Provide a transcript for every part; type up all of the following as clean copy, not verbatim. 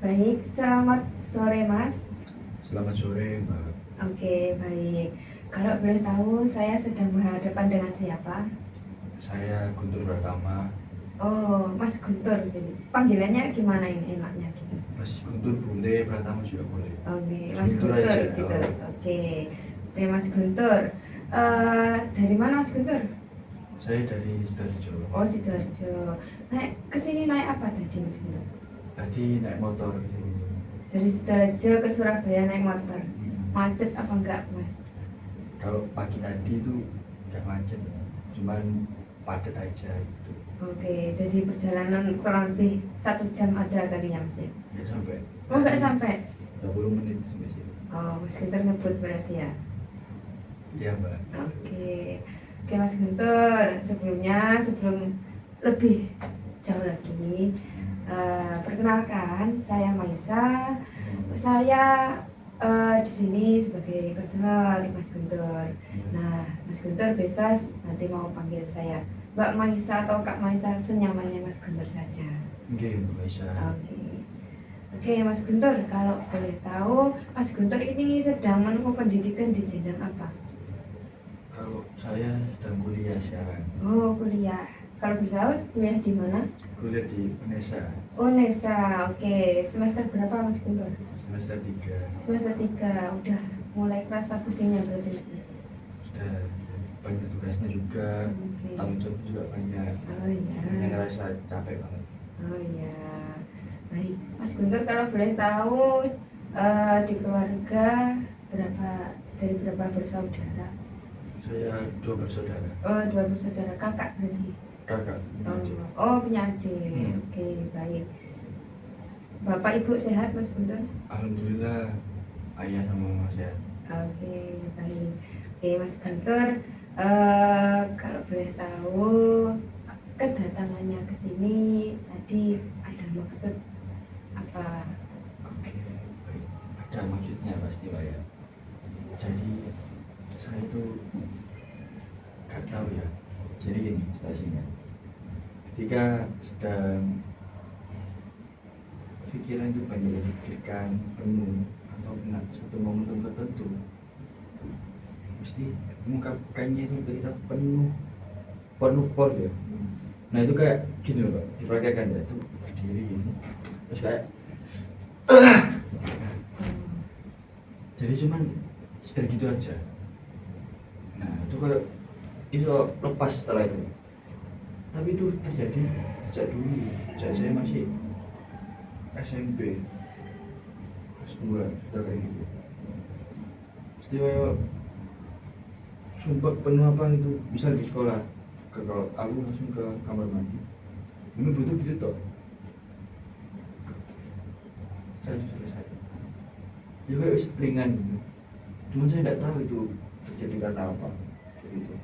Baik, selamat sore Mas. Selamat sore, Mbak. Oke, baik. Kalau boleh tahu, saya sedang berhadapan dengan siapa? Saya Guntur Pratama. Oh, Mas Guntur. Jadi panggilannya gimana ini enaknya gitu? Mas Guntur boleh, Pratama juga boleh. Oke, Mas Mas Guntur Guntur aja. gitu. Oh. Oke, oke Mas Guntur. Dari mana Mas Guntur? Saya dari Sidoarjo. Oh, Sidoarjo. Naik ke sini naik apa tadi Mas Guntur? Tadi naik motor ke sini. Dari Sidoarjo ke Surabaya naik motor. Macet apa enggak Mas? Kalau pagi tadi itu nggak macet, cuman padat aja gitu. Oke, jadi perjalanan kurang lebih 1 jam ada kali ya Mas ya? Nggak sampai. Oh nggak sampai? 20 menit sampai sini. Oh Mas Guntur ngebut berarti ya? Iya, Mbak. Oke, oke Mas Guntur, sebelum lebih jauh lagi, perkenalkan saya Maisa. Saya di sini sebagai konselor Mas Guntur. Nah, Mas Guntur bebas nanti mau panggil saya Mbak Maisa atau Kak Maisa, senyamannya Mas Guntur saja. Oke, Mbak Maisa. Oke. Oke, Mas Guntur, kalau boleh tahu, Mas Guntur ini sedang menempuh pendidikan di jenjang apa? Kalau saya sedang kuliah sekarang. Oh, kuliah. Kalau boleh tahu, kuliah di mana? Kuliah di UNESA, Unesa. Oke, semester berapa Mas Guntur? semester 3. Semester 3. Udah mulai kerasa pusingnya berarti. Sudah banyak tugasnya juga, Oke. tanggung jawab juga banyak. Oh iya. Hanya ngerasa capek banget. Oh iya. Baik, Mas Guntur kalau boleh tahu di keluarga dari berapa bersaudara? Saya 2 bersaudara. Oh, 2 bersaudara, kakak berarti. Kakak, adik. Oh, punya adik. Hmm. Oke, baik. Bapak Ibu sehat Mas Guntur? Alhamdulillah ayah sama mama sehat. Oke, baik. Oke, Mas Guntur, kalau boleh tahu kedatangannya ke sini tadi ada maksud apa? Oke, baik. Ada maksudnya pasti Pak ya. Jadi saya itu gak tahu ya. Jadi ini situasinya. Ketika sedang pikiran itu banyak dipikirkan penuh atau kena satu momentum tertentu, mesti mengungkapkannya itu kita penuh pol ya. Nah itu kayak gini loh Pak, dipraktekkan ya, itu berdiri gini terus kayak jadi cuman sekedar gitu aja. Nah itu kayak itu lepas setelah itu, tapi itu terjadi sejak dulu, sejak saya masih SMP kelas 2 sudah kayak gitu. Mesti kayak sumpah penuh apa itu, misal di sekolah kalau aku langsung ke kamar mandi ini butuh gitu toh selesai ya kayak ringan gitu, cuman saya tidak tahu itu terjadi karena apa kayak gitu.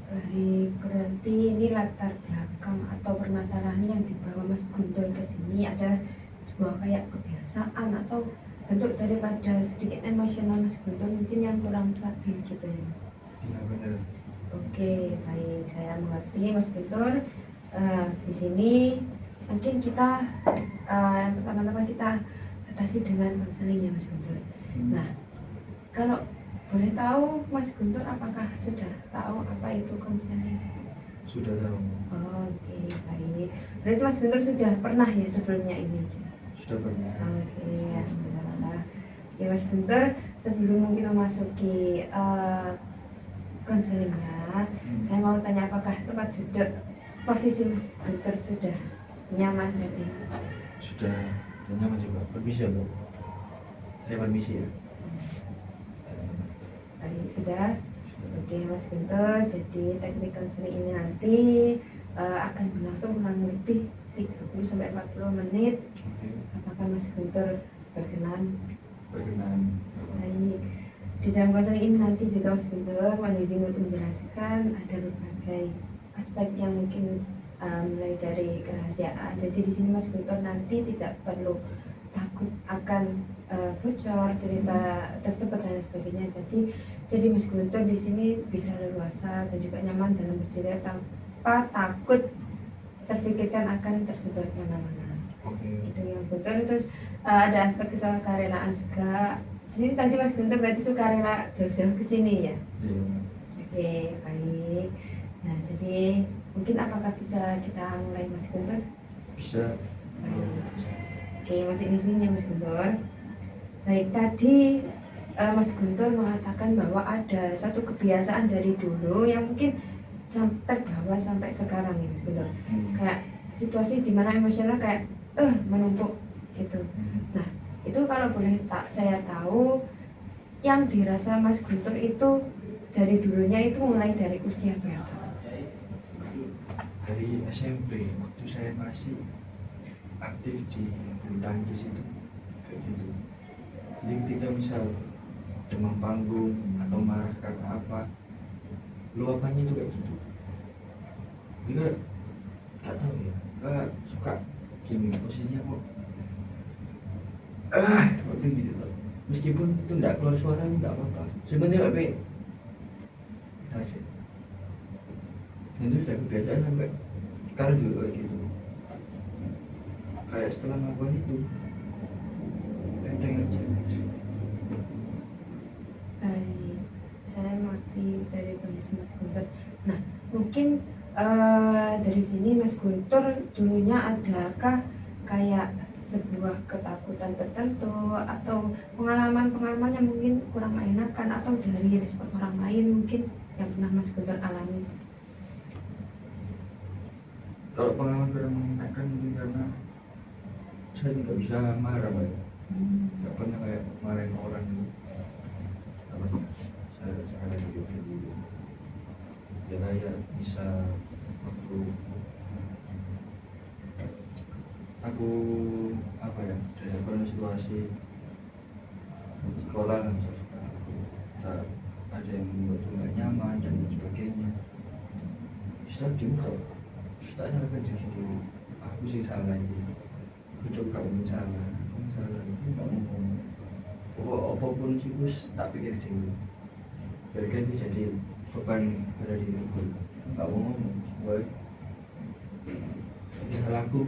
Baik, berarti ini latar belakang atau permasalahan yang dibawa Mas Guntur ke sini ada sebuah kayak kebiasaan atau bentuk daripada sedikit emosional Mas Guntur mungkin yang kurang stabil gitu ya Mas. Iya benar. Oke, baik, saya mengerti Mas Guntur. Di sini mungkin kita yang pertama-tama kita atasi dengan konseling ya Mas Guntur. Nah, kalau boleh tahu Mas Guntur apakah sudah tahu apa itu konseling? Sudah tahu. Oke, baik. Berarti Mas Guntur sudah pernah ya sebelumnya ini? Sudah pernah. Oke, alhamdulillah. Oke Mas Guntur, sebelum mungkin memasuki konselingnya, saya mau tanya apakah tempat duduk posisi Mas Guntur sudah nyaman dan enak? Sudah nyaman sih Pak. Permisi ya Pak. Saya permisi ya. Baik, sudah. Oke Mas Guntur, jadi teknik konseling ini nanti akan berlangsung kurang lebih 30-40 menit. Oke. Apakah Mas Guntur berkenan? Berkenan. Baik. Di dalam konseling ini nanti juga Mas Guntur mohon izin untuk menjelaskan ada berbagai aspek yang mungkin mulai dari kerahasiaan. Jadi di sini Mas Guntur nanti tidak perlu takut akan bocor cerita tersebut dan sebagainya. Jadi Mas Guntur di sini bisa leluasa dan juga nyaman dalam bercerita tanpa takut terfikirkan akan tersebar kemana-mana. Oke. gitu ya Mas Guntur. Terus ada aspek kesukarelaan juga. Di sini tadi Mas Guntur berarti sukarela jauh-jauh ke sini ya. Iya. Oke, baik. Nah, jadi mungkin apakah bisa kita mulai Mas Guntur? Bisa. Baik. Oke, masih di sini Mas Guntur. Baik, tadi Mas Guntur mengatakan bahwa ada satu kebiasaan dari dulu yang mungkin terbawa sampai sekarang ya Mas Guntur. Kayak situasi dimana emosional kayak menumpuk gitu. Nah, itu kalau boleh saya tahu yang dirasa Mas Guntur itu dari dulunya itu mulai dari usia berapa? Dari SMP waktu saya masih aktif di bulu tangkis itu kayak gitu. Jadi ketika misal demam panggung atau marah karena apa, luapannya itu kayak gitu. Juga nggak tahu ya, nggak suka gini posisinya kok waktu gitu tuh. Meskipun itu nggak keluar suara nggak apa-apa. Sebenarnya apa saja. Dan itu sudah kebiasaan sampai sekarang juga kayak gitu. Kayak setelah melakukan itu, enteng aja. Baik, saya mengerti dari kondisi Mas Guntur. Nah, mungkin dari sini Mas Guntur dulunya adakah kayak sebuah ketakutan tertentu atau pengalaman-pengalaman yang mungkin kurang mengenakan atau dari respon orang lain mungkin yang pernah Mas Guntur alami? Kalau pengalaman kurang mengenakan mungkin karena saya nggak bisa marah, Pak. Nggak pernah kayak marahin orang gitu. Apa sih? Saya sekarang hidup dulu. Ya kayak bisa aku apa ya, dalam situasi sekolah misalnya ada yang membuat nggak nyaman dan lain sebagainya, bisa diminta terus tak nyalakan di situ, aku sih salah ini, aku coba kamu salah, aku nggak mau apapun sih gus tak pikir dulu, biarkan itu jadi beban pada diriku, nggak mau ngomong, baik salahku.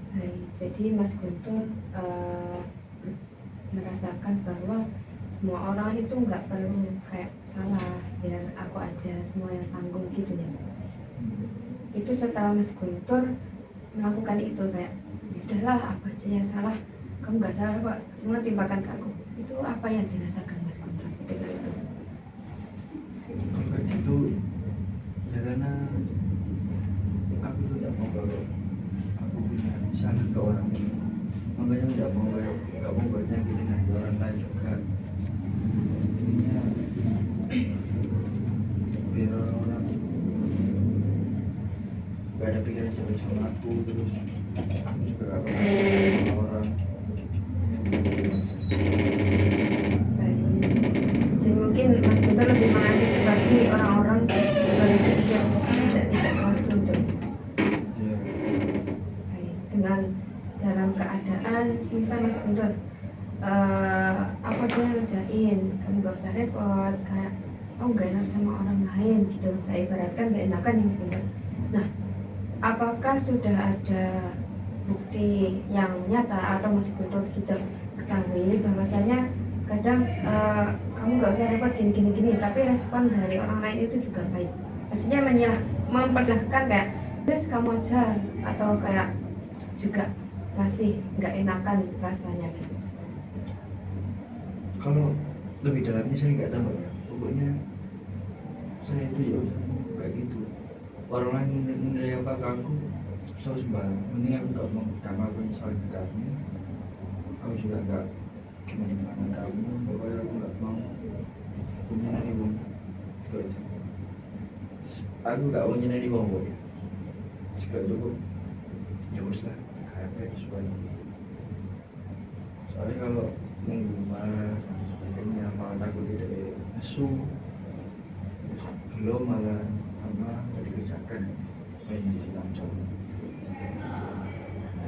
Baik, jadi Mas Guntur merasakan bahwa semua orang itu nggak perlu kayak salah, biar aku aja semua yang tanggung gitu ya. Itu setelah Mas Guntur melakukan itu kayak ya udahlah apa aja yang salah, kamu nggak salah kok, semua timpakan ke aku. Itu apa yang dirasakan Mas Guntur ketika itu? Kalau kayak gitu ya karena aku tuh tidak mau kalau aku punya salah ke orang ini, makanya nggak mau nyakitin hati orang lain juga. Intinya biar orang gak ada pikiran jelek sama aku, terus aku juga gak pernah sama orang. Baik, jadi mungkin Mas Guntur lebih mengantisipasi orang-orang berpikir tidak Mas Guntur. Ya, Baik, dengan dalam keadaan semisal Mas Guntur apa aja yang ngerjain, kamu gak usah repot kayak gak enak sama orang lain gitu, saya ibaratkan gak enakan ya Mas Guntur. Nah, apakah sudah ada bukti yang nyata atau Mas Guntur sudah ketahui bahwasanya kadang kamu gak usah repot gini, tapi respon dari orang lain itu juga baik, maksudnya mempersilahkan kayak terus kamu aja, atau kayak juga masih nggak enakan rasanya gitu? kalau lebih dalamnya saya nggak tahu ya, pokoknya saya itu ya udah kayak gitu. Orang lain menilai apa ke aku selalu sembarang, mending aku nggak mau karena aku salah ke kamu, aku juga nggak gimana kamu, pokoknya aku nggak mau punya nani wong itu aja. Aku nggak mau nyenani wong kok, jika cukup ya wis lah, kayak sesuai. Soalnya kalau nunggu marah dan sebagainya malah takut tidak nesu, belum malah tambah jadi kerjakan main di dalam jauh.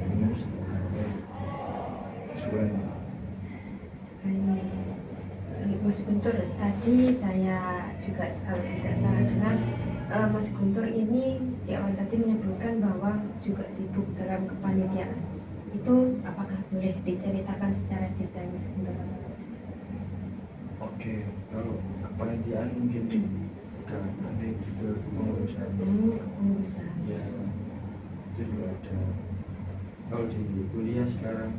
Ini harus sesuai. Baik, Mas Guntur, tadi saya juga kalau tidak salah dengar Mas Guntur ini di awal tadi menyebutkan bahwa juga sibuk dalam kepanitiaan. Itu apakah boleh diceritakan secara detail Mas Guntur? Oke, kalau kepanitiaan mungkin bukan, tapi juga pengurusan. Kepengurusan. Ya, itu juga ada. Kalau di kuliah sekarang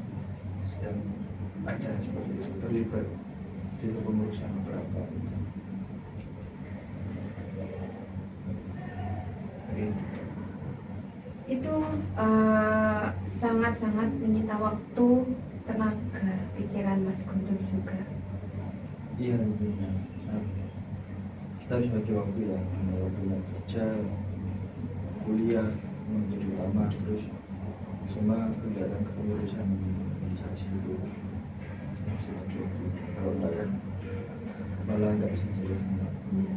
sedang ada seperti itu, terlibat di pengurusan beberapa. Itu sangat-sangat menyita waktu, tenaga, pikiran Mas Guntur juga. Iya, benar. Nah, kita harus bagi waktu ya, waktu kerja, kuliah menjadi utama, terus sama kegiatan kepengurusan organisasi itu sebagai waktu. Kalau enggak kan malah nggak bisa jaga semua. Ya.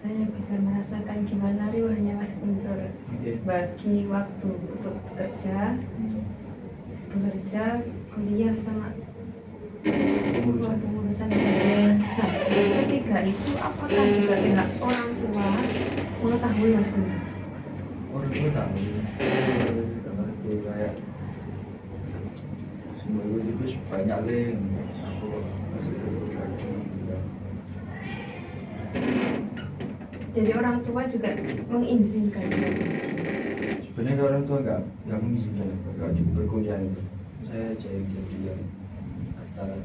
Saya bisa merasakan gimana riwahnya Mas Guntur bagi waktu untuk bekerja, kuliah sama pengurusan. Nah, ketiga itu apakah juga pihak orang tua mengetahui Mas Guntur? Orang tua tahu, karena itu kayak semua itu banyak link, aku masih terus lagi. Jadi orang tua juga mengizinkan. Sebenarnya orang tua nggak mengizinkan, nggak berkuliah itu. Saya aja yang dia kata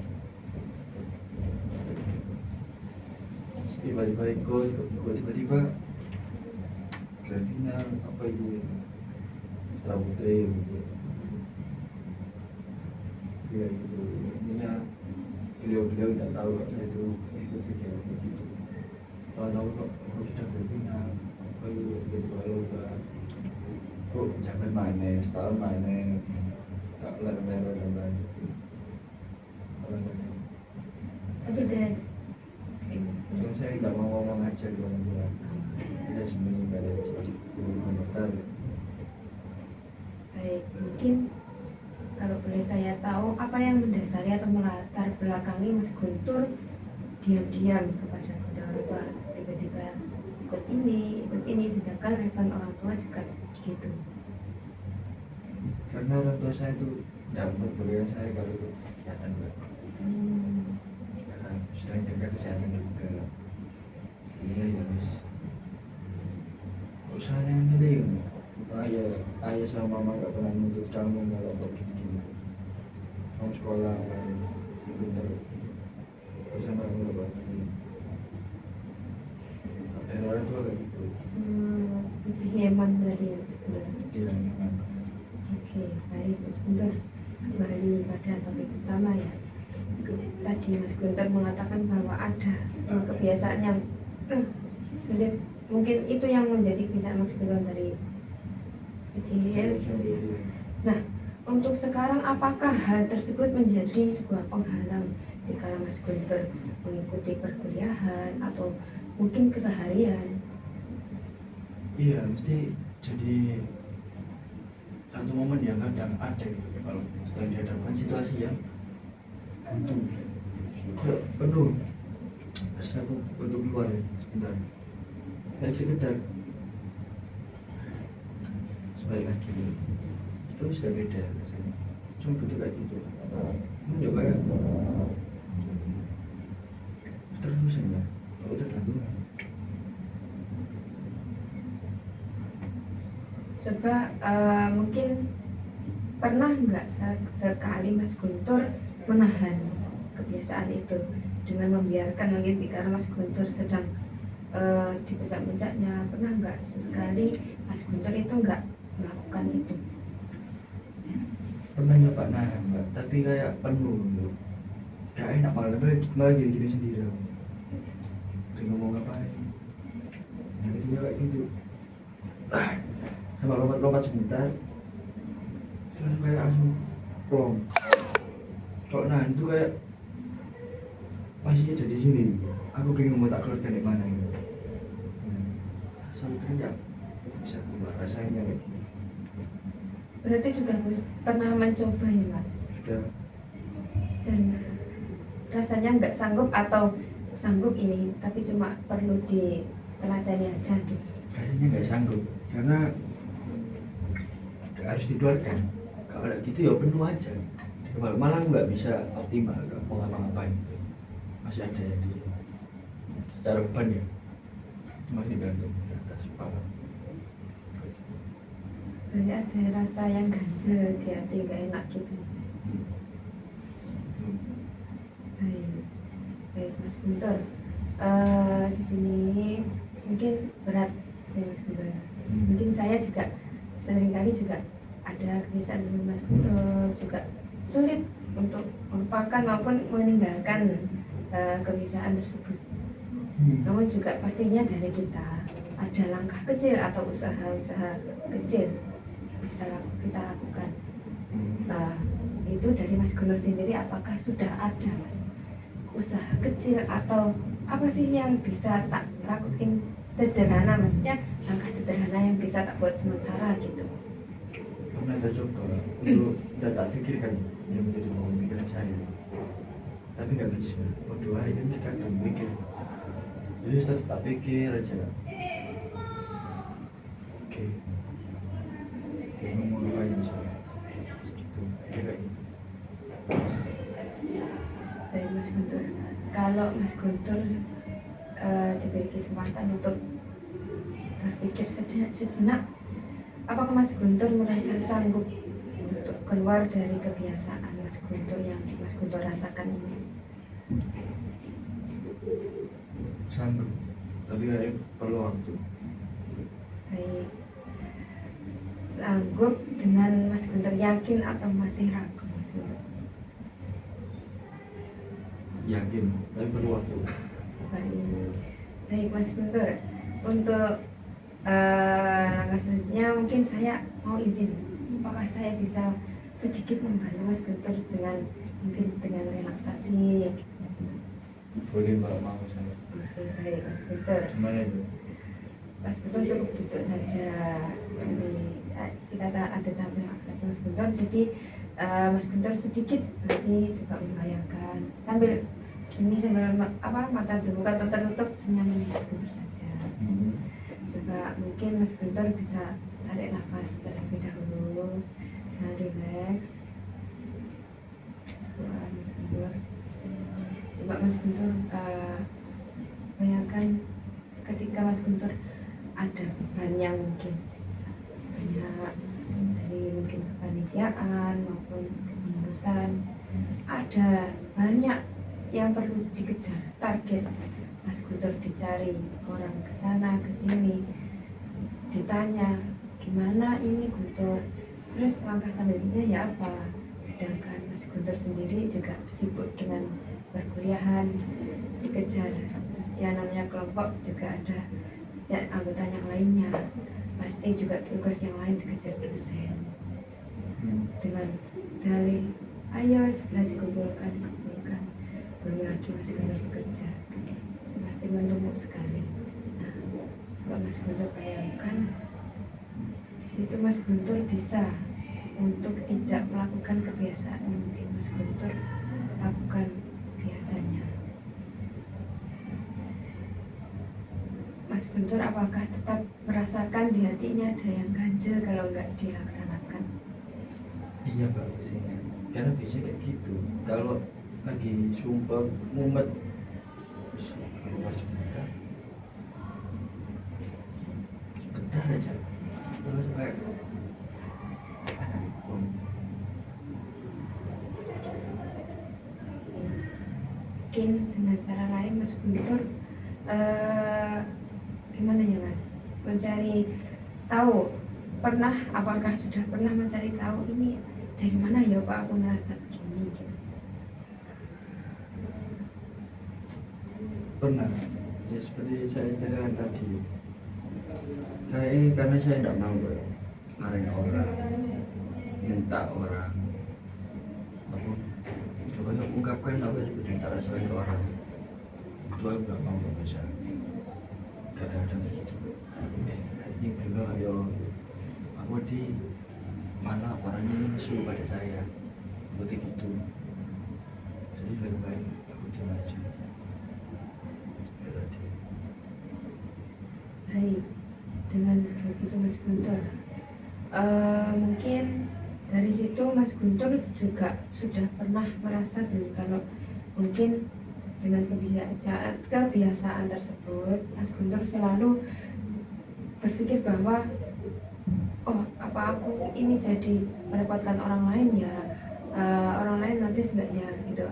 tiba-tiba ikut tiba-tiba final apa itu Putra Putri gitu. Ya gitu, intinya beliau tidak tahu kalau saya itu ikut kegiatan begitu. Kalau tahu kok aku sudah berfinal, apa itu tiba-tiba lomba kok jangan main setahun main tak ler-ler dan lain itu orang lain. Aja dan Cuma saya tidak mau ngomong aja ke orang tua. Saya sebenarnya nggak ada jadi daftar. baik, mungkin kalau boleh saya tahu apa yang mendasari atau melatar belakangi Mas Guntur diam-diam kepada kedua orang tua, tiba-tiba ikut ini sedangkan Revan orang tua juga gitu. Karena orang tua saya itu tidak memperbolehkan saya kalau ikut kegiatan Mbak. Karena selain jaga kesehatan juga. Iya ya wis. Usahanya nanti ayah sama mama gak pernah menuntut kamu kalau kok gini-gini. Kamu sekolah pintar. Sama kamu gak pernah ini. Orang tua kayak gitu. Lebih nyaman berarti ya sebenarnya. Iya nyaman. Oke, baik Mas Guntur, kembali pada topik utama ya. Tadi Mas Guntur mengatakan bahwa ada sebuah kebiasaan yang sulit. Mungkin itu yang menjadi kebiasaan Mas Guntur dari kecil gitu ya. Nah, untuk sekarang apakah hal tersebut menjadi sebuah penghalang jika Mas Guntur mengikuti perkuliahan atau mungkin keseharian? Iya, mesti jadi satu momen yang kadang ada gitu. Kalau sedang dihadapkan situasi yang buntu kayak penuh, terus aku butuh keluar ya, sebentar kayak sekedar sebalik lagi itu sudah beda rasanya. Cuma butuh kayak gitu mencoba ya terus ya kalau tergantungan. Coba mungkin pernah nggak sekali Mas Guntur menahan kebiasaan itu dengan membiarkan, mungkin karena Mas Guntur sedang di puncak-puncaknya, pernah nggak sesekali Mas Guntur itu nggak melakukan itu? Pernah nyoba nahan Mbak, tapi kayak penuh gitu. Gak enak malah gini-gini sendiri aku. Kayak ngomong ngapain yang ketiga kayak gitu sama lompat-lompat sebentar terus kayak langsung plong. Kalau nahan itu kayak masih ada di sini, aku bingung mau tak keluarkan di mana gitu. Sampai teriak bisa keluar rasanya kayak gini. Berarti sudah pernah mencoba ya Mas? Sudah. Dan rasanya nggak sanggup atau sanggup ini, tapi cuma perlu diteladani aja gitu. Kayaknya nggak sanggup karena harus dikeluarkan. Kalau gitu ya penuh aja. Malah nggak bisa optimal, nggak mau ngapa-ngapain. Masih ada yang di secara beban ya masih gantung di atas kepala. Berarti ada rasa yang ganjel di hati, gak enak gitu. Baik, baik Mas Guntur. Di sini mungkin berat ya Mas Guntur. Mungkin saya juga seringkali juga ada kebiasaan dengan Mas Guntur, juga sulit untuk melupakan maupun meninggalkan kebiasaan tersebut. Namun juga pastinya dari kita ada langkah kecil atau usaha-usaha kecil yang bisa kita lakukan. Itu dari Mas Guntur sendiri, apakah sudah ada Mas usaha kecil atau apa sih yang bisa tak lakuin sederhana, maksudnya langkah sederhana yang bisa tak buat sementara gitu? Pernah kita coba untuk udah tak pikirkan yang menjadi pemikiran saya, tapi nggak bisa. Berdoa ini kadang mikir, jadi tetap tak pikir aja. Oke, mau ngapain misalnya gitu, kayak gitu. Baik Mas Guntur, kalau Mas Guntur diberi kesempatan untuk berpikir sejenak, apakah Mas Guntur merasa sanggup untuk keluar dari kebiasaan Mas Guntur yang Mas Guntur rasakan ini? Sanggup, tapi kayak perlu waktu. Baik, sanggup dengan Mas Guntur yakin atau masih ragu Mas Guntur? Yakin, tapi perlu waktu. Baik, baik Mas Guntur, untuk langkah selanjutnya mungkin saya mau izin, apakah saya bisa sedikit membantu Mas Guntur dengan mungkin dengan relaksasi? Boleh mbak, mau saya. Oke, baik Mas Guntur. Gimana itu? Mas Guntur cukup duduk saja. Nanti kita ada tahap relaksasi Mas Guntur. Jadi Mas Guntur sedikit nanti coba membayangkan sambil ini sambil mata terbuka atau tertutup, senyaman Mas Guntur saja. Coba mungkin Mas Guntur bisa tarik nafas terlebih dahulu dan relax. Sebuah Mas Guntur. Coba Mas Guntur bayangkan ketika Mas Guntur ada beban yang mungkin banyak, dari mungkin kepanitiaan maupun kepengurusan, ada banyak yang perlu dikejar, target Mas Guntur dicari orang ke sana ke sini, ditanya gimana ini Guntur, terus langkah selanjutnya ya apa, sedangkan Mas Guntur sendiri juga sibuk dengan perkuliahan, dikejar yang namanya kelompok, juga ada ya, anggota yang lainnya, pasti juga tugas yang lain dikejar dosen dengan dalih ayo segera dikumpulkan, belum lagi Mas Guntur bekerja, itu pasti menumpuk sekali. Nah, coba Mas Guntur bayangkan di situ Mas Guntur bisa untuk tidak melakukan kebiasaan yang mungkin Mas Guntur lakukan biasanya. Mas Guntur apakah tetap merasakan di hatinya ada yang ganjil kalau nggak dilaksanakan? Iya mbak, biasanya karena biasanya kayak gitu. Kalau lagi sumpah mumet keluar sebentar aja, terus kayak Mungkin dengan cara lain Mas Guntur gimana ya Mas, mencari tahu, apakah sudah pernah mencari tahu ini dari mana ya Pak aku ngerasa begini gitu? Pernah, ya, seperti saya ceritakan tadi, saya karena saya tidak mau marahin orang, minta orang, aku coba ungkapkan apa yang sebenarnya tak rasakan ke orang, itu aku nggak mau, nggak bisa. Kadang-kadang ini juga yo aku di mana orangnya ini nesu pada saya, seperti gitu. Jadi lebih baik aku diam aja. Guntur. Mungkin dari situ Mas Guntur juga sudah pernah merasa belum kalau mungkin dengan kebiasaan tersebut Mas Guntur selalu berpikir bahwa oh apa aku ini jadi merepotkan orang lain ya, orang lain notice nggak ya gitu.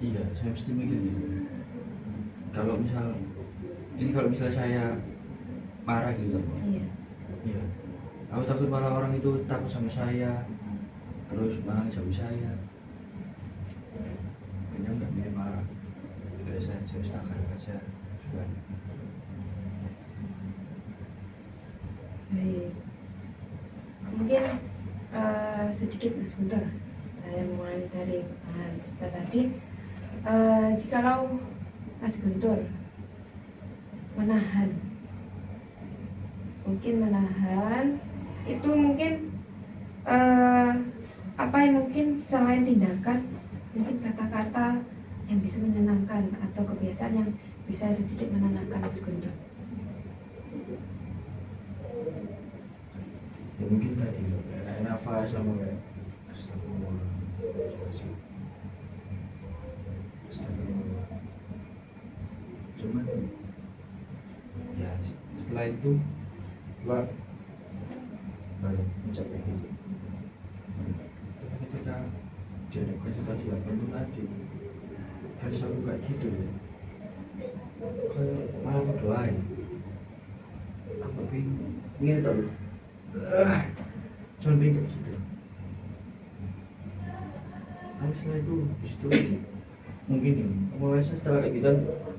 Iya, saya mesti mikir gitu. Kalau misal saya marah gitu, Iya. iya, aku takut malah orang itu takut sama saya, terus malah jauh saya. Kayaknya nggak mirip marah. Udah saya akan aja sudah. Baik. Mungkin sedikit Mas Guntur, saya mulai dari cerita tadi. Jikalau Mas Guntur menahan itu mungkin apa yang mungkin selain tindakan, mungkin kata-kata yang bisa menenangkan atau kebiasaan yang bisa sedikit menenangkan Mas Guntur. Ya mungkin tadi nafas sama astagfirullah. Cuman ya setelah itu baru mencapai gitu. Tapi ketika dihadapkan situasi yang penuh tadi, kasih aku kayak gitu ya, kayak malah berdoain. Aku pengen tahu, cuman pengen kayak gitu. Tapi setelah itu di situ mungkin ya, mulai setelah kayak gitu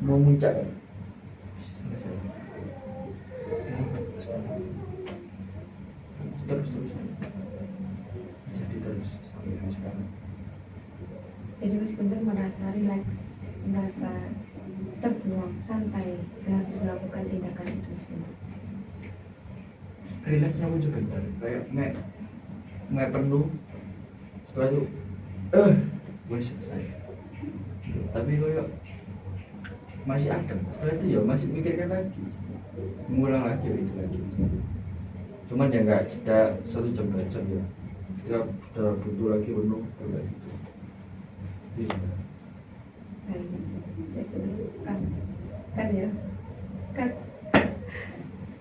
mau muncak kan, selesai. Terus jadi terus sampai sekarang. Jadi Mas Guntur merasa rileks, merasa terbuang, santai habis melakukan tindakan itu Mas Guntur. Rileksnya muncul bentar, kayak nggak penuh. Setelah itu gue selesai. Tapi kayak masih ada. Setelah itu ya masih mikirkan lagi, mengulang lagi itu lagi. Cuman ya nggak jeda 1 jam 2 jam ya. Ketika sudah butuh lagi penuh udah gitu. Iya. Baik Mas Guntur, saya betulkan. Kan ya? Kan?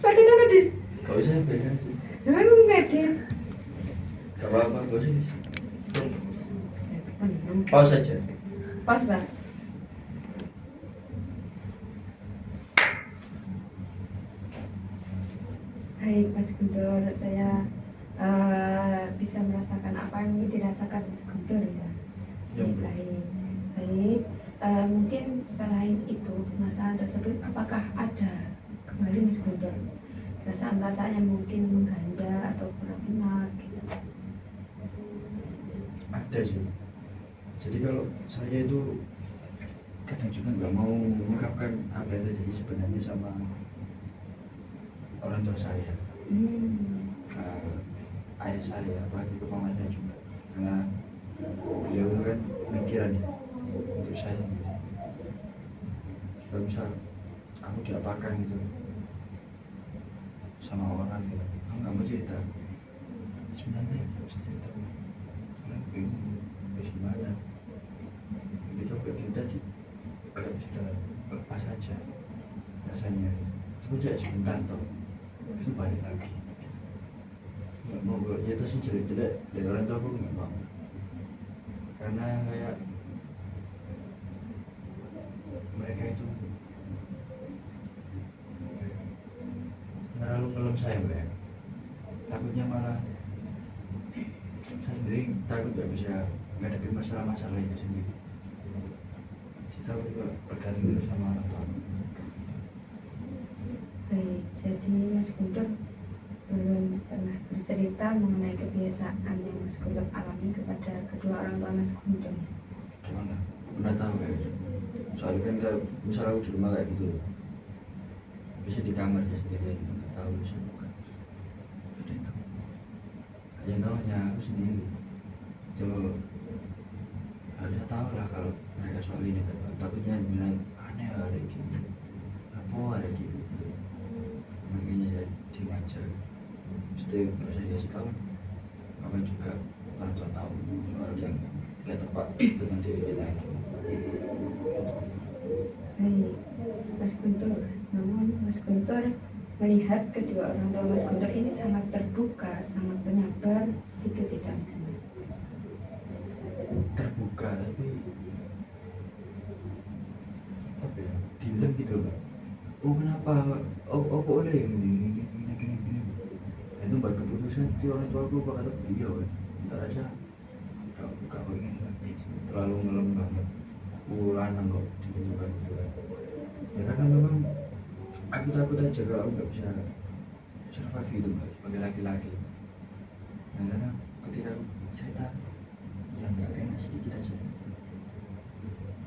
Makin apa dis? Gak usah beda sih. Nah, aku ngedit. Gak apa-apa, gak usah. Pause Pause saja. lah. Baik Mas Guntur, saya bisa merasakan apa yang ingin dirasakan Mas Guntur ya. Baik. Mungkin selain itu permasalahan tersebut, apakah ada kembali Mas Guntur perasaan-perasaan yang mungkin mengganjal atau kurang enak gitu? Ada sih. Jadi kalau saya itu kadang juga nggak mau mengungkapkan apa yang terjadi sebenarnya sama orang tua saya, ayah saya, apalagi ke mama saya juga, karena beliau itu kan pemikiran ya untuk saya gitu. Kalau misal aku diapakan gitu sama orang gitu, aku nggak mau cerita. Sebenarnya nggak bisa cerita. Karena bingung, terus gimana? Begitu kayak kita sudah lepas aja rasanya. Cuma aja sebentar toh, itu balik lagi. Nggak mau ya itu sih jelek-jelek dari orang tua aku nggak mau. Karena kayak mereka itu terlalu ngelem saya mereka. Takutnya malah saya sendiri takut nggak bisa menghadapi masalah-masalah itu sendiri. Kita juga bergantung terus sama orang tua. Baik, jadi Mas Guntur belum pernah bercerita mengenai kebiasaan yang Mas Guntur alami kepada kedua orang tua Mas Guntur. Gimana? Pernah tahu kayak gitu? Soalnya kan kita misalnya aku di rumah kayak gitu, bisa di kamar ya sendirian, nggak tahu bisa bukan. Jadi itu yang tahu hanya aku sendiri. Itu harusnya tahu lah kalau mereka soal ini kan. Takutnya bilang aneh ada gitu, apa ada gitu. maksudnya nggak usah dikasih tahu, ngapain juga orang tua tahu soal yang gak tepat dengan diri kita itu. Baik, Mas Guntur. Namun Mas Guntur melihat kedua orang tua Mas Guntur ini sangat terbuka, sangat penyabar, itu tidak Mas Guntur? Terbuka tapi apa ya, diam gitu loh. Oh kenapa, oh boleh gini, itu buat keputusan itu orang tua aku kata beliau kan, kita rasa kau ingin terlalu ngelem banget, lanang kok gitu kan gitu kan. Ya karena memang aku takut aja kalau aku nggak bisa survive gitu Mbak, sebagai laki-laki. Nah, karena ketika aku cerita yang nggak enak sedikit aja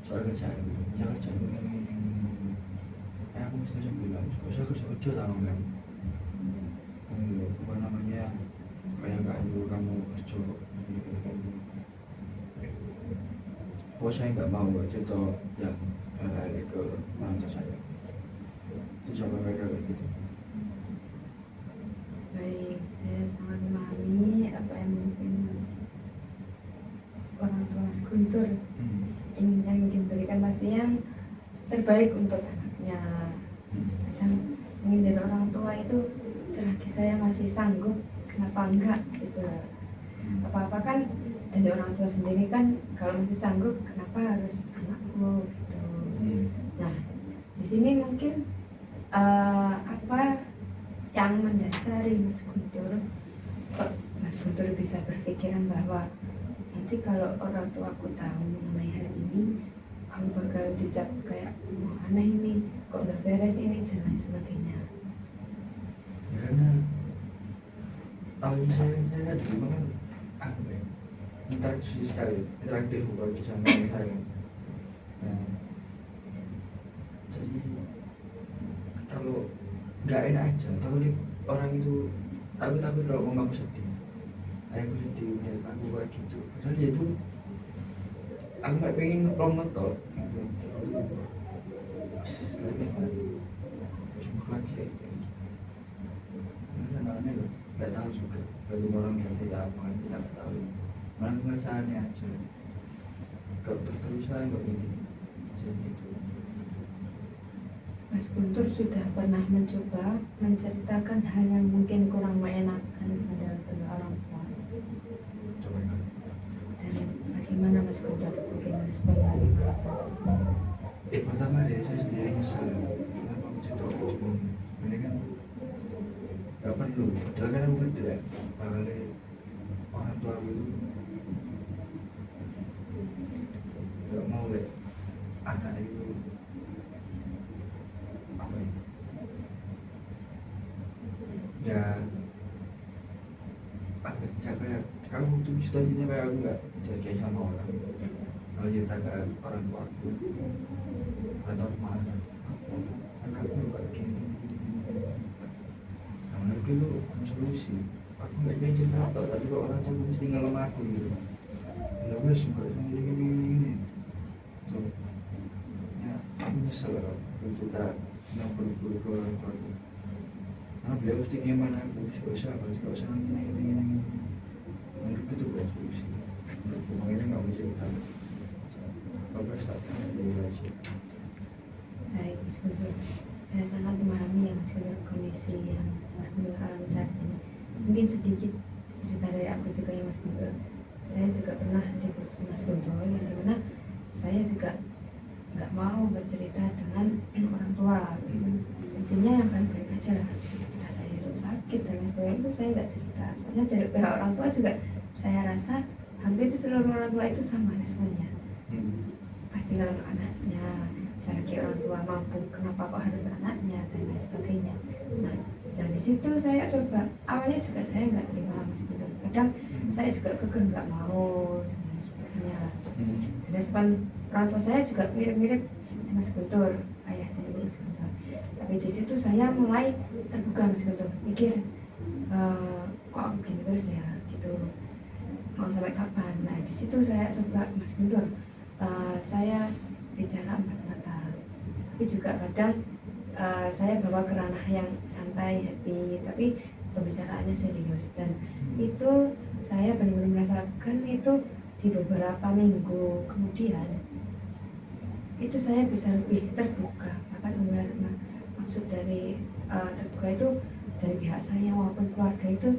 soal kerjaan, ya kerjaan ini, aku mesti langsung bilang, saya kerja tanggung kan, apa namanya, kayak nggak nyuruh kamu kerja gitu. Oh saya nggak mau cerita yang balik ke orang tua saya, itu coba mereka kayak gitu. Baik, saya sangat memahami apa yang mungkin orang tua Mas Guntur ingin berikan pasti yang terbaik untuk anaknya. Dan ingin dari orang tua itu selagi saya masih sanggup, kenapa enggak gitu. Apa-apa kan dari orang tua sendiri kan, kalau masih sanggup kenapa harus anakku gitu. Nah, di sini mungkin apa yang mendasari Mas Guntur kok Mas Guntur bisa berpikiran bahwa nanti kalau orang tuaku tahu mengenai hal ini, aku bakal dicap kayak aneh ini, kok nggak beres ini dan lain sebagainya. Ya karena tahunya saya kan dulu kan apa ya, interaksi sekali, interaktif bagi sama saya. Nah, jadi kalau nggak enak aja, takut orang itu, takut kalau mama aku sedih, ayahku sedih melihat aku kayak gitu. Padahal ya itu aku nggak pengen ngepromote toh, gitu. Istilahnya cuma lagi kayak gitu. Karena loh, nggak tahu juga bagi orang yang tidak apa, tidak tahu, malah ngerasaannya aja. Kalau terus-terusan kok ini, jadi itu. Mas Guntur sudah pernah mencoba menceritakan hal yang mungkin kurang menyenangkan kepada kedua orang tua. Coba kan. Dan bagaimana Mas Guntur mungkin merespon hal itu? Pertama dari saya sendiri nyesel, kenapa aku cerita kayak gini. Ini kan nggak perlu, padahal kan aku beda ya, bakal orang tua aku itu nggak mau lihat anak itu apa ya, ya kayak kamu tuh situasinya kayak aku nggak jadi sama orang, kalau cerita ke orang tua aku, orang tua aku marah, kan aku kayak gini. Nah menurutku itu bukan solusi. Aku nggak ingin cerita apa, tapi kok orang tua mesti ngelem aku gitu. Ya wes nggak gini tuh. Ya aku nyesel kalau aku cerita yang buru-buru ke orang tua aku. Karena beliau mesti nyaman aku, gak usah gini. Menurutku itu bukan solusi. Menurutku makanya nggak mau cerita. Apa start dari aja. Baik Mas Guntur, saya sangat memahami yang Mas Guntur, kondisi yang Mas Guntur alami saat ini. Mungkin sedikit cerita dari aku juga ya Mas Guntur. Saya juga pernah di posisi Mas Guntur yang dimana saya juga nggak mau bercerita dengan orang tua. Intinya yang baik-baik aja lah. Ketika saya itu sakit dan lain sebagainya itu saya nggak cerita. Soalnya dari pihak orang tua juga saya rasa hampir seluruh orang tua itu sama responnya. Pasti kalau anaknya, selagi orang tua mampu, kenapa kok harus anaknya dan lain sebagainya. Nah, dari situ saya coba, awalnya juga saya nggak terima Mas Guntur. Kadang saya juga kekeh nggak mau dan lain sebagainya. Dan respon orang tua saya juga mirip-mirip seperti Mas Guntur, ayah dari Mas Guntur. Tapi di situ saya mulai terbuka Mas Guntur, mikir kok aku gini terus ya gitu, mau sampai kapan. Nah di situ saya coba Mas Guntur, saya bicara empat mata, tapi juga kadang saya bawa ke ranah yang santai, happy, tapi pembicaraannya serius, dan itu saya benar-benar merasakan itu di beberapa minggu kemudian itu saya bisa lebih terbuka. Bahkan maksud dari terbuka itu dari pihak saya maupun keluarga itu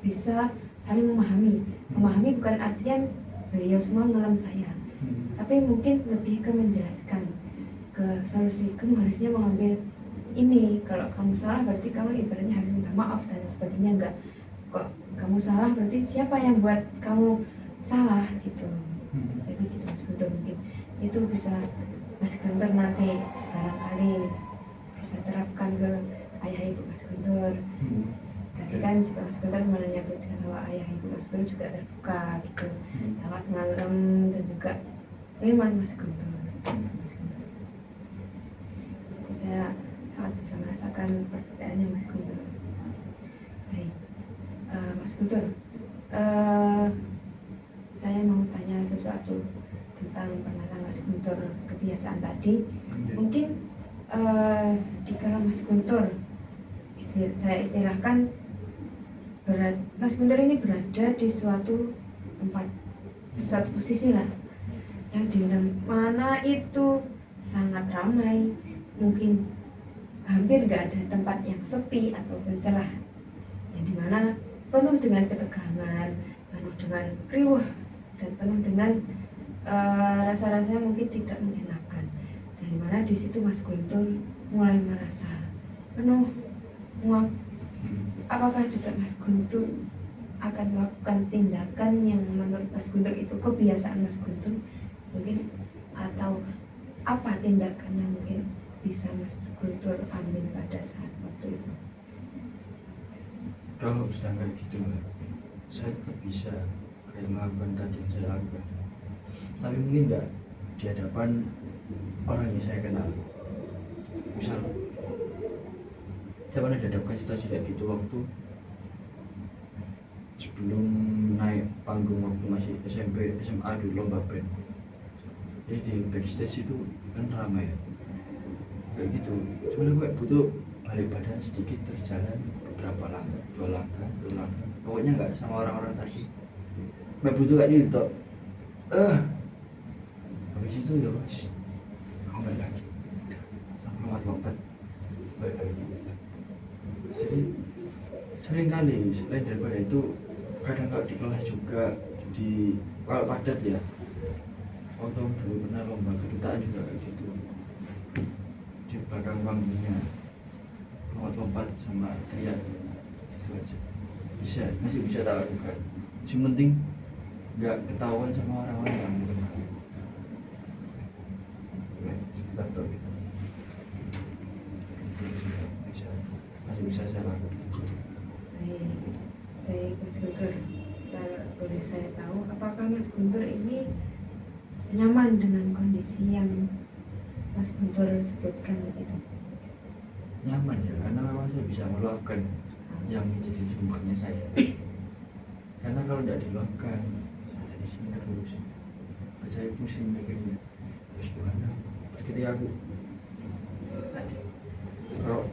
bisa saling memahami bukan artian beliau semua mengelam saya, tapi mungkin lebih ke menjelaskan ke solusi. Kamu harusnya mengambil ini, kalau kamu salah berarti kamu ibaratnya harus minta maaf dan sebagainya. Enggak, kok kamu salah berarti siapa yang buat kamu salah gitu. Jadi gitu Mas Guntur, mungkin itu bisa Mas Guntur nanti barangkali bisa terapkan ke ayah ibu Mas Guntur. Tadi kan juga Mas Guntur menyebutkan bahwa ayah ibu Mas Guntur juga terbuka gitu, sangat ngalem dan juga memang Mas Guntur. Itu saya sangat bisa merasakan perbedaannya Mas Guntur. Baik, Mas Guntur, saya mau tanya sesuatu tentang permasalahan Mas Guntur kebiasaan tadi. Mungkin jika Mas Guntur saya istilahkan Mas Guntur ini berada di suatu tempat, di suatu posisi lah, yang di mana itu sangat ramai, mungkin hampir nggak ada tempat yang sepi ataupun celah, yang dimana penuh dengan ketegangan, penuh dengan riuh, dan penuh dengan rasa-rasa yang mungkin tidak mengenakan. Dari mana di situ Mas Guntur mulai merasa penuh muak. Apakah juga Mas Guntur akan melakukan tindakan yang menurut Mas Guntur itu kebiasaan Mas Guntur mungkin, atau apa tindakan yang mungkin bisa Mas Guntur ambil pada saat waktu itu? Kalau sedang kayak gitu Mbak, saya tetap bisa kayak melakukan tadi yang saya lakukan, tapi mungkin nggak di hadapan orang yang saya kenal. Misal saya pernah dihadapkan situasi kayak gitu waktu sebelum naik panggung, waktu masih SMP SMA dulu lomba band. Jadi di backstage itu kan ramai ya, kayak gitu. Sebenarnya gue butuh balik badan sedikit, terus jalan beberapa langkah, 2 langkah, 1 langkah, pokoknya nggak sama orang-orang tadi. Gue butuh kayak gitu. Habis itu ya mas, aku balik lagi sampai lompat balik lagi. Jadi sering kali selain daripada itu, kadang kalau di kelas juga, di kalau padat ya, waktu dulu pernah lomba kedutaan juga kayak gitu, di belakang panggungnya lompat-lompat sama teriak, itu aja masih bisa tak lakukan. Yang penting nggak ketahuan sama orang-orang yang mendengar. Sebentar tuh gitu. Masih bisa saya lakukan. Baik Mas Guntur, boleh saya tahu apakah Mas Guntur ini nyaman dengan kondisi yang Mas Guntur sebutkan itu? Nyaman ya, karena memang saya bisa meluapkan yang menjadi sumbernya saya. Karena kalau tidak diluapkan, saya di sini terus, saya pusing mikirnya. Terus gimana? Ketika aku tadi, kalau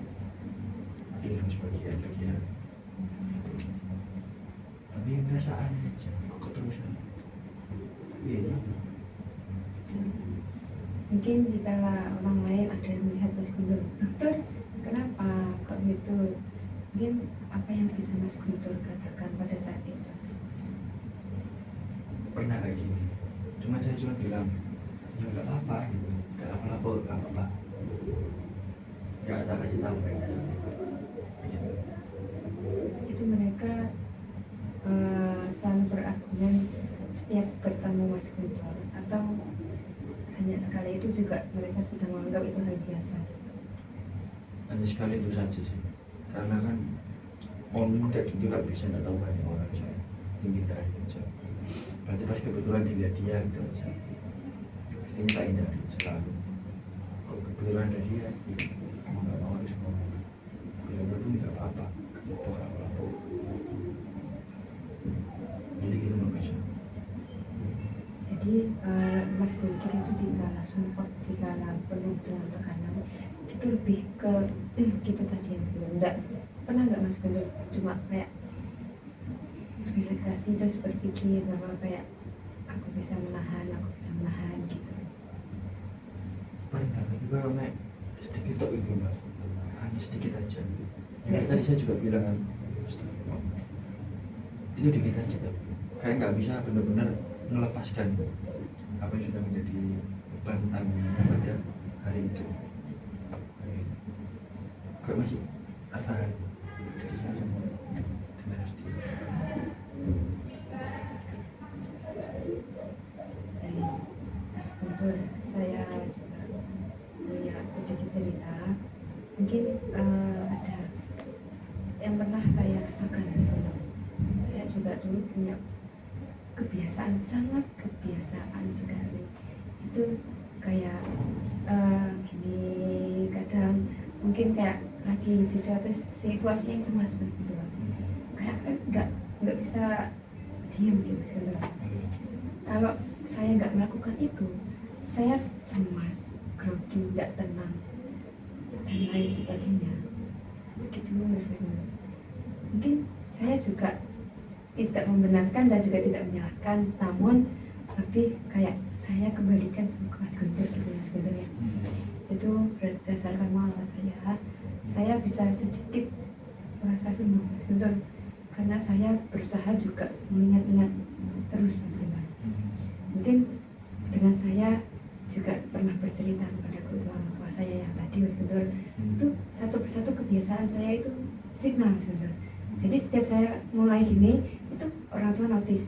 hilang sebagian pikiran, tapi perasaan keterusan. Iya. Mungkin jika orang lain ada yang melihat Mas Guntur, dokter, kenapa kok gitu? Mungkin apa yang bisa Mas Guntur katakan pada saat itu? Pernah kayak gini, saya cuma bilang, ya nggak apa-apa gitu, nggak apa-apa, nggak apa-apa, nggak tak kasih tahu mereka gitu. Itu mereka selalu berargumen setiap bertemu Mas Guntur, atau hanya sekali itu juga mereka sudah menganggap itu hal biasa? Hanya sekali itu saja sih, karena kan momen kayak gitu nggak bisa, nggak tahu banyak orang, saya hindari aja. Berarti pas kebetulan dilihat dia gitu aja, pastinya tak hindari selalu. Kalau kebetulan ada dia, kamu nggak mau harus ngomong, bilang dulu nggak apa-apa, lapor lapor. Jadi gitu Mbak Mesya. Jadi Mas Guntur itu dikala sumpah, dikala penuh dengan tekanan, itu lebih ke gitu tadi yang bilang, enggak pernah nggak Mas Guntur cuma kayak relaksasi terus berpikir bahwa kayak aku bisa menahan gitu? Pernah, tapi kalau mek sedikit tok itu mbak, hanya sedikit aja. Nggak Ya tadi sih. saya juga bilang kan, astagfirullah. Itu dikit aja tapi kayak nggak bisa benar-benar melepaskan apa yang sudah menjadi beban pada hari itu. Kayak masih tertahan. Jadi saya semua dengan harus Baik, Mas Guntur, saya juga punya sedikit cerita. Mungkin ada yang pernah saya rasakan Mas Guntur. Saya juga dulu punya sangat kebiasaan sekali. Itu kayak gini, kadang mungkin kayak lagi di suatu situasi yang cemas gitu. Kayak nggak bisa diam gitu Mas. Kalau saya nggak melakukan itu, saya cemas, grogi, nggak tenang, dan lain sebagainya. Begitu. Mungkin saya juga tidak membenarkan dan juga tidak menyalahkan, namun lebih kayak saya kembalikan semua ke Mas Guntur gitu Mas Guntur ya. Itu berdasarkan pengalaman saya bisa sedikit merasa sembuh Mas Guntur, karena saya berusaha juga mengingat-ingat terus Mas Guntur. Mungkin dengan saya juga pernah bercerita kepada kedua orang tua saya yang tadi Mas Guntur, itu satu persatu kebiasaan saya itu signal Mas Guntur. Jadi setiap saya mulai gini, itu orang tua notice,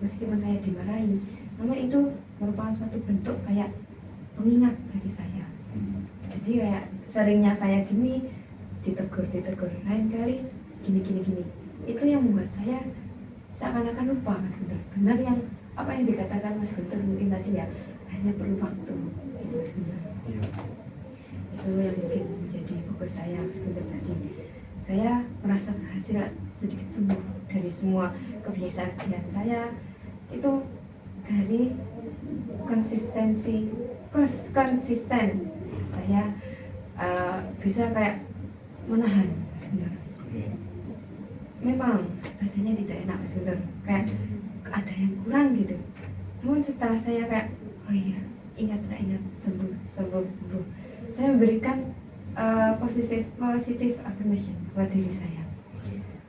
meskipun saya dimarahi, namun itu merupakan suatu bentuk kayak pengingat bagi saya. Jadi kayak seringnya saya gini, ditegur, lain kali gini. Itu yang membuat saya seakan-akan lupa Mas Guntur. Benar yang apa yang dikatakan Mas Guntur mungkin tadi ya, hanya perlu waktu gitu Mas Guntur. Itu yang mungkin menjadi fokus saya Mas Guntur tadi. Saya merasa berhasil sedikit sembuh dari semua kebiasaan saya. Itu dari konsisten saya bisa kayak menahan Mas Guntur. Memang rasanya tidak enak Mas Guntur, kayak ada yang kurang gitu. Namun setelah saya kayak oh iya, ingat sembuh. Saya memberikan positive affirmation buat diri saya.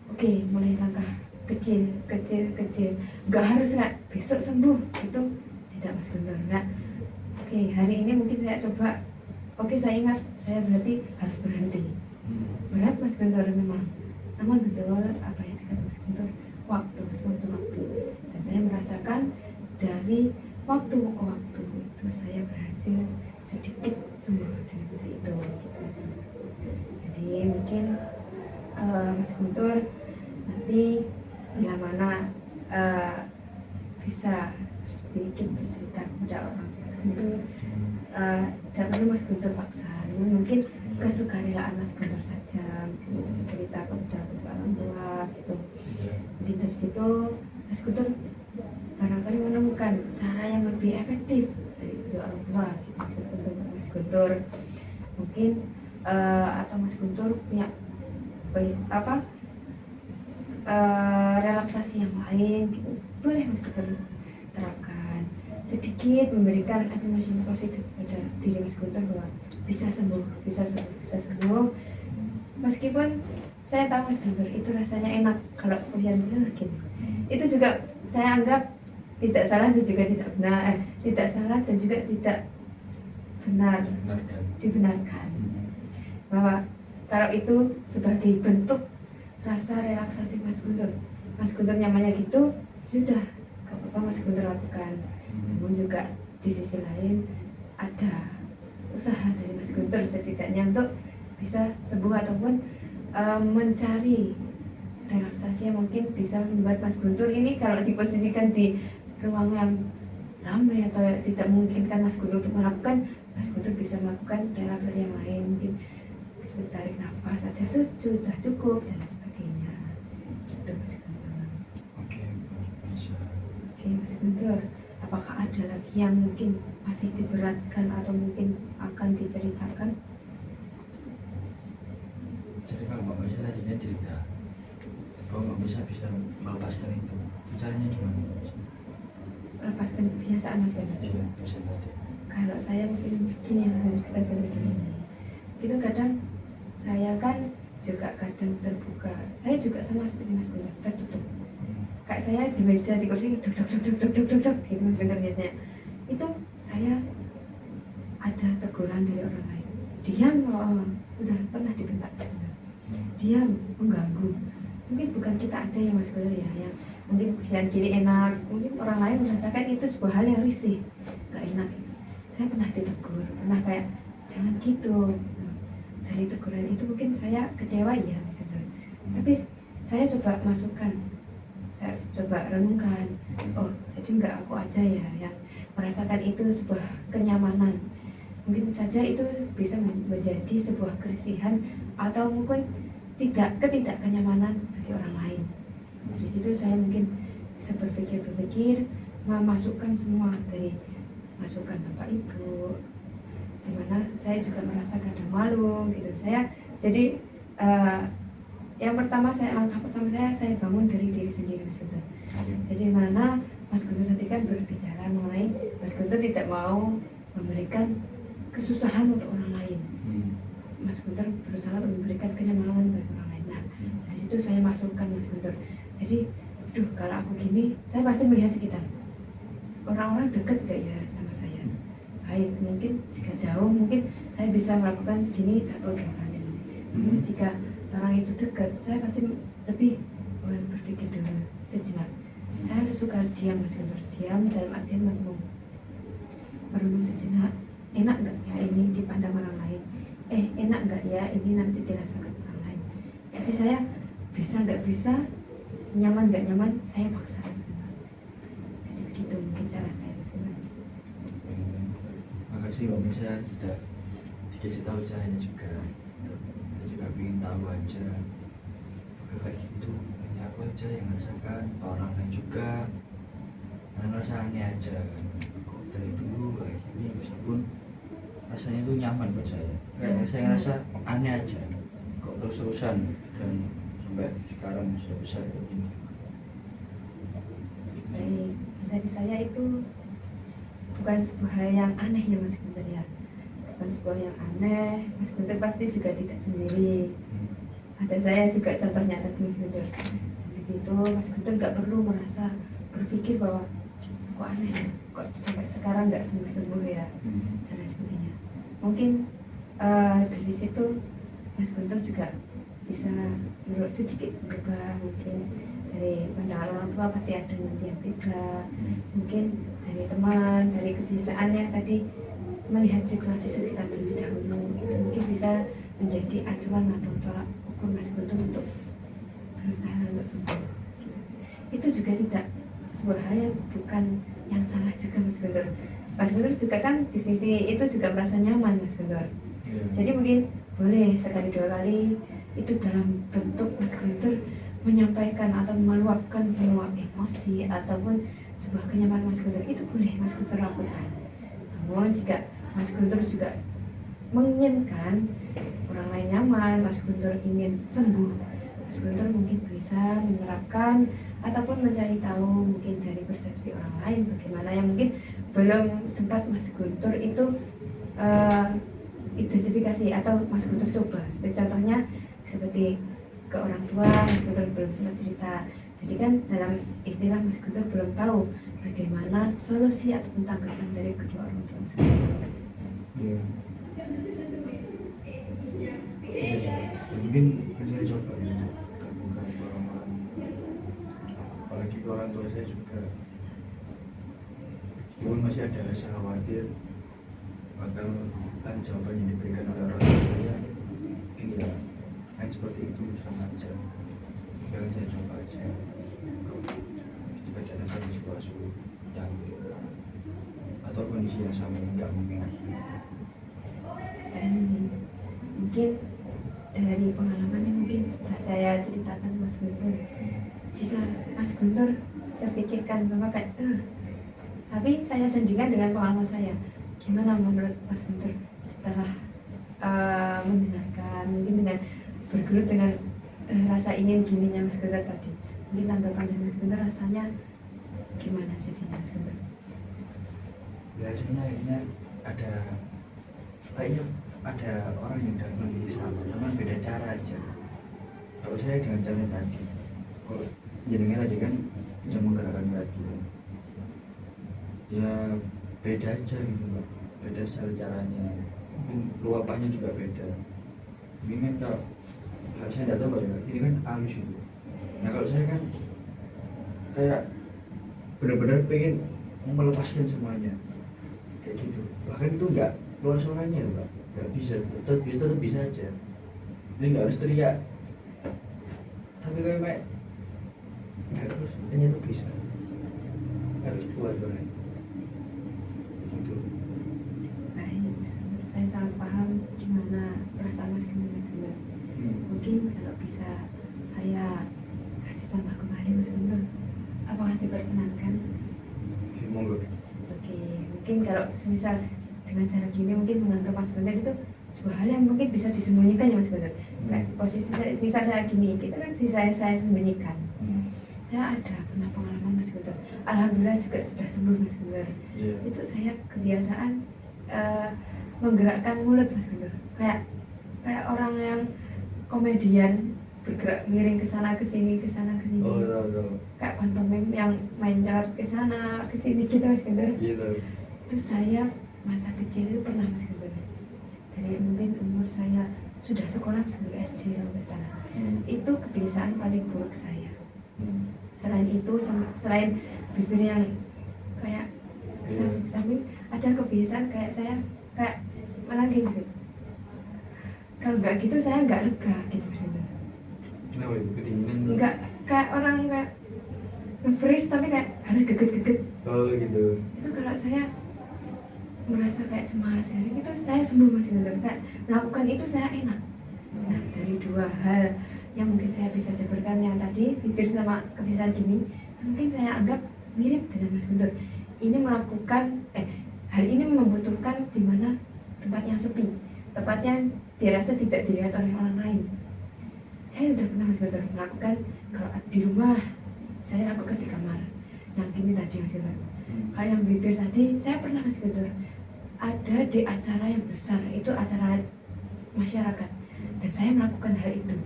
Oke, mulai langkah kecil. Gak harus nggak besok sembuh, itu tidak Mas Guntur, nggak. Oke, hari ini mungkin saya coba. Oke, saya ingat saya berarti harus berhenti. Berat Mas Guntur memang, namun betul apa yang dikatakan Mas Guntur, waktu. Dan saya merasakan dari waktu ke waktu itu saya berhasil sedikit sembuh dari itu gitu Mas Guntur. Jadi mungkin Mas Guntur nanti bila mana bisa sedikit bercerita kepada orang tua Mas Guntur, tidak perlu Mas Guntur paksa, mungkin kesukarelaan Mas Guntur saja, bercerita kepada kedua orang tua gitu. Jadi dari situ Mas Guntur barangkali menemukan cara yang lebih efektif dari kedua orang tua gitu Mas Guntur. Mungkin atau Mas Guntur punya relaksasi yang lain gitu. Boleh Mas Guntur terapkan, sedikit memberikan afirmasi positif pada diri Mas Guntur bahwa bisa sembuh. Meskipun saya tahu Mas Guntur itu rasanya enak kalau kalian gitu. Itu juga saya anggap tidak salah dan juga tidak benar, tidak salah dan juga tidak benar, dibenarkan. Bahwa kalau itu sebagai bentuk rasa relaksasi Mas Guntur nyamannya gitu, sudah gak apa-apa Mas Guntur lakukan. Namun juga di sisi lain ada usaha dari Mas Guntur setidaknya untuk bisa sembuh ataupun mencari relaksasi yang mungkin bisa membuat Mas Guntur ini kalau diposisikan di ruang yang ramai atau tidak memungkinkan Mas Guntur untuk melakukan, Mas Guntur bisa melakukan relaksasi yang lain, mungkin seperti tarik nafas saja sudah cukup dan sebagainya gitu Mas Guntur. Oke, bisa. Oke Mas Guntur, apakah ada lagi yang mungkin masih diberatkan atau mungkin akan diceritakan? Jadi kalau Mbak Masya tadinya kau nggak bisa melepaskan itu caranya gimana? Lepaskan kebiasaan Mas Guntur. Iya bisa tadi. Kalau saya mungkin gini ya Mas, kita begini. Itu kadang saya kan juga kadang terbuka. Saya juga sama seperti Mas Guntur, tertutup. Kayak saya di meja di kursi dok gitu Mas Guntur biasanya. Itu saya ada teguran dari orang lain. Diam, udah pernah dibentak. Diam, mengganggu. Mungkin bukan kita aja ya Mas Guntur ya, yang mungkin ujian gini enak. Mungkin orang lain merasakan itu sebuah hal yang risih, gak enak. Saya pernah ditegur, pernah kayak jangan gitu. Dari teguran itu mungkin saya kecewa ya gitu. Tapi saya coba masukkan, saya coba renungkan, oh jadi nggak aku aja ya yang merasakan itu sebuah kenyamanan. Mungkin saja itu bisa menjadi sebuah kerisihan atau mungkin ketidakkenyamanan bagi orang lain. Dari situ saya mungkin bisa berpikir memasukkan semua dari masukan bapak ibu, dimana saya juga merasa kadang malu gitu. Saya jadi langkah pertama saya bangun dari diri sendiri Mas Guntur. Jadi mana Mas Guntur tadi kan berbicara mengenai Mas Guntur tidak mau memberikan kesusahan untuk orang lain. Mas Guntur berusaha untuk memberikan kenyamanan bagi orang lain. Nah dari situ saya masukkan Mas Guntur. Jadi kalau aku gini saya pasti melihat sekitar, orang-orang dekat gak ya sama saya. Baik, mungkin jika jauh mungkin saya bisa melakukan gini 1-2 kali. Namun jika orang itu dekat, saya pasti lebih berpikir dulu sejenak. Saya suka diam Mas Guntur, diam dalam artian merenung sejenak. Enak nggak ya ini dipandang orang lain? Enak nggak ya ini nanti dirasakan orang lain? Jadi saya bisa nggak bisa, nyaman nggak nyaman, saya paksa. Jadi begitu mungkin cara saya sebenarnya. Makasih Mbak Misha sudah dikasih tahu caranya juga. Saya juga ingin tahu aja kayak gitu, hanya aku aja yang merasakan, orang lain juga merasa aneh aja. Kok dari dulu kayak gini, meskipun rasanya itu nyaman buat saya. Kayak saya ngerasa aneh aja, kok terus-terusan dan sampai sekarang sudah besar kayak gini. Baik, dari saya itu bukan sebuah hal yang aneh ya Mas Guntur ya. Bukan sebuah yang aneh, Mas Guntur pasti juga tidak sendiri. Ada saya juga contohnya tadi Mas Guntur. Begitu Mas Guntur nggak perlu merasa berpikir bahwa kok aneh ya, kok sampai sekarang nggak sembuh-sembuh ya, dan lain sebagainya. Mungkin dari situ Mas Guntur juga bisa sedikit berubah. Mungkin dari pandangan orang tua pasti ada nanti yang beda. Mungkin dari teman, dari kebiasaannya tadi melihat situasi sekitar terlebih dahulu, itu mungkin bisa menjadi acuan atau tolak ukur Mas Guntur untuk berusaha untuk sembuh. Itu juga tidak sebuah hal yang bukan yang salah juga Mas Guntur. Mas Guntur juga kan di sisi itu juga merasa nyaman Mas Guntur. Jadi mungkin boleh sekali 2 kali itu dalam bentuk Mas Guntur menyampaikan atau meluapkan semua emosi ataupun sebuah kenyamanan Mas Guntur, itu boleh Mas Guntur lakukan. Namun jika Mas Guntur juga menginginkan orang lain nyaman, Mas Guntur ingin sembuh, Mas Guntur mungkin bisa menerapkan ataupun mencari tahu mungkin dari persepsi orang lain bagaimana yang mungkin belum sempat Mas Guntur itu identifikasi atau Mas Guntur coba. Seperti contohnya seperti ke orang tua, Mas Guntur belum sempat cerita. Jadi kan dalam istilah Mas Guntur belum tahu bagaimana solusi ataupun tanggapan dari kedua orang tua Mas Guntur. Mungkin saya coba ya, terbuka ke orang-orang, apalagi ke orang tua saya juga. Meskipun masih ada rasa khawatir bakal jawaban yang diberikan oleh orang tua saya, mungkin ya kan seperti itu sama aja. Tinggal saya coba aja. Jika ada situasi yang atau kondisi yang sama nggak memungkinkan. Mungkin dari pengalaman yang mungkin sudah saya ceritakan Mas Guntur, jika Mas Guntur terpikirkan bahwa kayak tapi saya sandingkan dengan pengalaman saya, gimana menurut Mas Guntur setelah mendengarkan, mungkin dengan bergelut dengan rasa ingin gininya Mas Guntur tadi. Mungkin tanggapan dari Mas Guntur rasanya gimana jadinya Mas Guntur? Biasanya akhirnya kayaknya ada orang yang udah memilih sama, cuman beda cara aja. Kalau saya dengan cara tadi, kalau jenengnya tadi kan bisa menggerakkan kaki, ya beda aja gitu Mbak, beda caranya, mungkin luapannya juga beda. Mungkin kan kalau saya tidak tahu Mbak ya, ini kan halus itu. Nah kalau saya kan kayak benar-benar pengen melepaskan semuanya kayak gitu, bahkan itu nggak keluar suaranya Mbak, nggak bisa, tetap bisa aja. Ini nggak harus teriak, tapi kayak nggak harus, hanya itu bisa, harus keluar suaranya gitu. Baik Mas Guntur, saya sangat paham gimana perasaan Mas Guntur. Mungkin kalau bisa saya kasih contoh kembali Mas Guntur, apakah diperkenankan? Monggo. Oke, mungkin kalau semisal dengan cara gini mungkin menganggap Mas Guntur itu sebuah hal yang mungkin bisa disembunyikan ya Mas Guntur. Kayak posisi saya, misal saya gini, kita kan bisa saya sembunyikan. Saya ada pernah pengalaman Mas Guntur, alhamdulillah juga sudah sembuh Mas Guntur. Itu saya kebiasaan menggerakkan mulut Mas Guntur, kayak orang yang komedian bergerak miring ke sana ke sini Oh tahu. kayak pantomim yang main nyerot ke sana ke sini gitu Mas Guntur. Gitu. Terus saya masa kecil itu pernah Mas Guntur, dari mungkin umur saya sudah sekolah Mas Guntur, SD kalau nggak salah. Itu kebiasaan paling buruk saya. Selain itu, selain bibir yang kayak samping, ada kebiasaan kayak saya kayak menangis gitu. Kalau nggak gitu saya nggak lega gitu Mas Guntur. Kenapa itu kedinginan? Nggak, kayak orang kayak nge-freeze tapi kayak harus geget-geget. Oh gitu. Itu kalau saya merasa kayak cemas kayak gitu, saya sembuh Mas Guntur. Kayak melakukan itu saya enak. Nah, dari dua hal yang mungkin saya bisa jabarkan, yang tadi bibir sama kebiasaan gini, mungkin saya anggap mirip dengan Mas Guntur. Ini melakukan hal ini membutuhkan di mana tempat yang sepi, tempat yang dirasa tidak dilihat oleh orang lain. Saya sudah pernah Mas Guntur melakukan, kalau di rumah saya lakukan di kamar yang gini tadi Mas Guntur. Hal yang bibir tadi saya pernah Mas Guntur ada di acara yang besar, itu acara masyarakat, dan saya melakukan hal itu.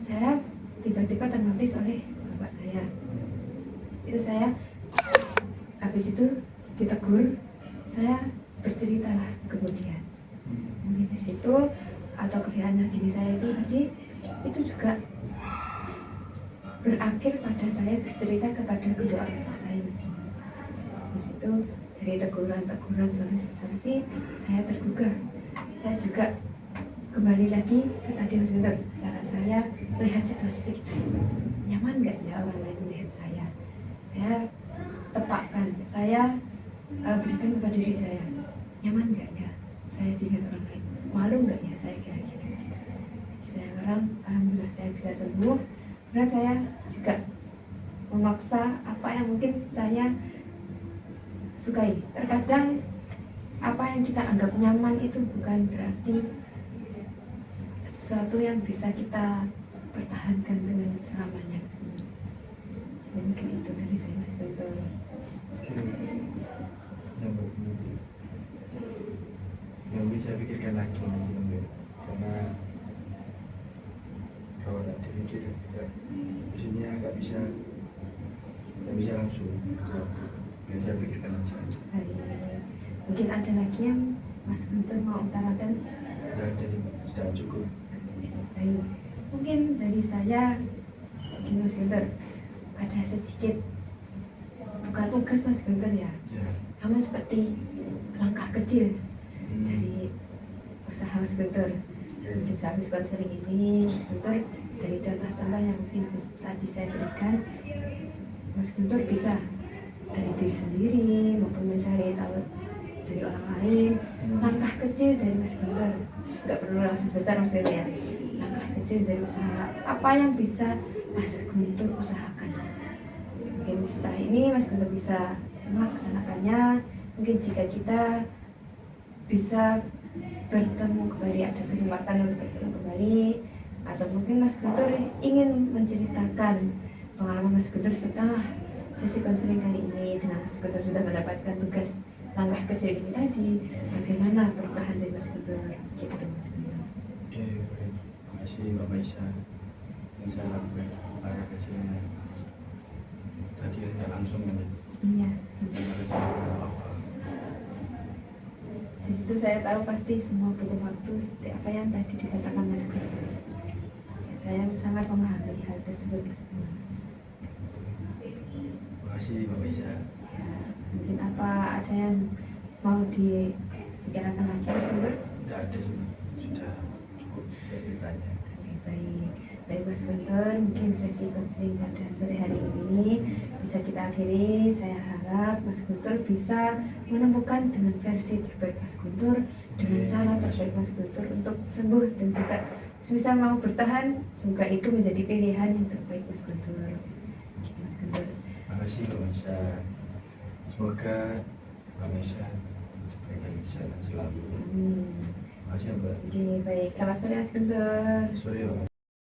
Saya tiba-tiba ternotis oleh bapak saya. Itu saya habis itu ditegur, saya berceritalah kemudian. Mungkin dari situ, atau kebiasaan diri saya itu tadi, itu juga berakhir pada saya bercerita kepada kedua orang tua saya Mas. Di situ dari teguran solusi saya tergugah. Saya juga kembali lagi ke tadi Mas Guntur, cara saya melihat situasi sekitar. Nyaman nggak ya orang lain melihat saya? Saya tepakkan, saya berikan kepada diri saya, nyaman nggak ya saya dilihat orang lain? Malu nggak ya saya kira-kira? Saya sekarang alhamdulillah saya bisa sembuh. Kemudian saya juga memaksa apa yang mungkin saya sukai. Terkadang apa yang kita anggap nyaman itu bukan berarti sesuatu yang bisa kita pertahankan dengan selamanya. Mungkin itu dari saya Mas Guntur. Yang bisa saya pikirkan lagi mungkin, karena kalau tidak dipikir juga biasanya nggak bisa langsung. Biar saya pikirkan aja. Mungkin ada lagi yang Mas Guntur mau utarakan? Ya jadi sudah cukup. Baik, mungkin dari saya, mungkin Mas Guntur ada sedikit, bukan tugas Mas Guntur ya, namun seperti langkah kecil dari usaha Mas Guntur. Mungkin sehabis konseling ini Mas Guntur, dari contoh-contoh yang mungkin tadi saya berikan, Mas Guntur bisa dari diri sendiri maupun mencari tahu dari orang lain. Langkah kecil dari Mas Guntur, nggak perlu langsung besar maksudnya ya. Langkah kecil dari usaha apa yang bisa Mas Guntur usahakan. Mungkin setelah ini Mas Guntur bisa melaksanakannya. Mungkin jika kita bisa bertemu kembali, ada kesempatan untuk bertemu kembali, atau mungkin Mas Guntur ingin menceritakan pengalaman Mas Guntur setelah sesi konseling kali ini dengan Mas Guntur sudah mendapatkan tugas langkah kecil ini tadi, bagaimana perubahan dari Mas Guntur gitu Mas Guntur. Oke, baik. Terima kasih Mbak Maisa. Yang saya lakukan langkah kecilnya tadi tidak langsung ini. Iya. Langkah kecil apa? Di situ saya tahu pasti semua butuh waktu seperti apa yang tadi dikatakan Mas Guntur. Ya, saya sangat memahami hal tersebut Mas Guntur. Terima kasih Mbak Maisa. Ya, mungkin apa ada yang mau dibicarakan lagi Mas Guntur? Tidak ada, sudah cukup ceritanya. Oke, baik Mas Guntur, mungkin sesi konseling pada sore hari ini bisa kita akhiri. Saya harap Mas Guntur bisa menemukan dengan versi terbaik Mas Guntur, dengan cara terbaik Mas Guntur untuk sembuh dan juga semisal mau bertahan, semoga itu menjadi pilihan yang terbaik Mas Guntur. Gitu Mas Guntur. Terima kasih Mbak Maisa. Semoga Mbak Maisa diberikan kesehatan selalu. Amin. Terima kasih Mbak. Oke, baik. Selamat sore Mas Guntur. Sorry Mbak.